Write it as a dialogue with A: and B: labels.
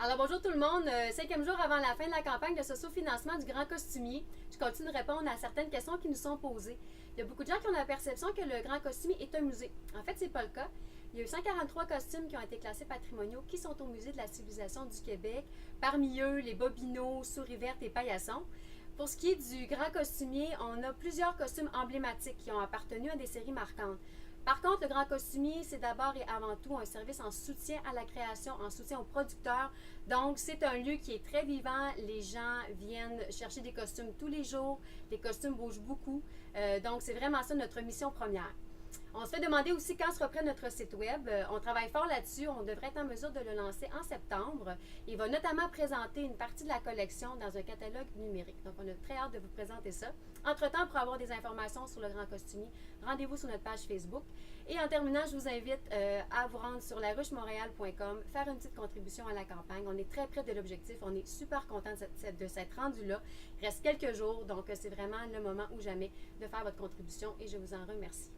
A: Alors bonjour tout le monde, 5e jour avant la fin de la campagne de socio-financement du Grand Costumier. Je continue de répondre à certaines questions qui nous sont posées. Il y a beaucoup de gens qui ont la perception que le Grand Costumier est un musée. En fait, c'est pas le cas. Il y a eu 143 costumes qui ont été classés patrimoniaux qui sont au Musée de la civilisation du Québec. Parmi eux, les Bobino, Souris Verte et Paillasson. Pour ce qui est du Grand Costumier, on a plusieurs costumes emblématiques qui ont appartenu à des séries marquantes. Par contre, le Grand Costumier, c'est d'abord et avant tout un service en soutien à la création, en soutien aux producteurs. Donc, c'est un lieu qui est très vivant. Les gens viennent chercher des costumes tous les jours. Les costumes bougent beaucoup. Donc, c'est vraiment ça notre mission première. On se fait demander aussi quand se reprend notre site web. On travaille fort là-dessus. On devrait être en mesure de le lancer en septembre. Il va notamment présenter une partie de la collection dans un catalogue numérique. Donc, on a très hâte de vous présenter ça. Entre-temps, pour avoir des informations sur le Grand Costumier, rendez-vous sur notre page Facebook. Et en terminant, je vous invite à vous rendre sur laruchemontréal.com, faire une petite contribution à la campagne. On est très près de l'objectif. On est super content de s'être rendu là. Il reste quelques jours, donc c'est vraiment le moment ou jamais de faire votre contribution et je vous en remercie.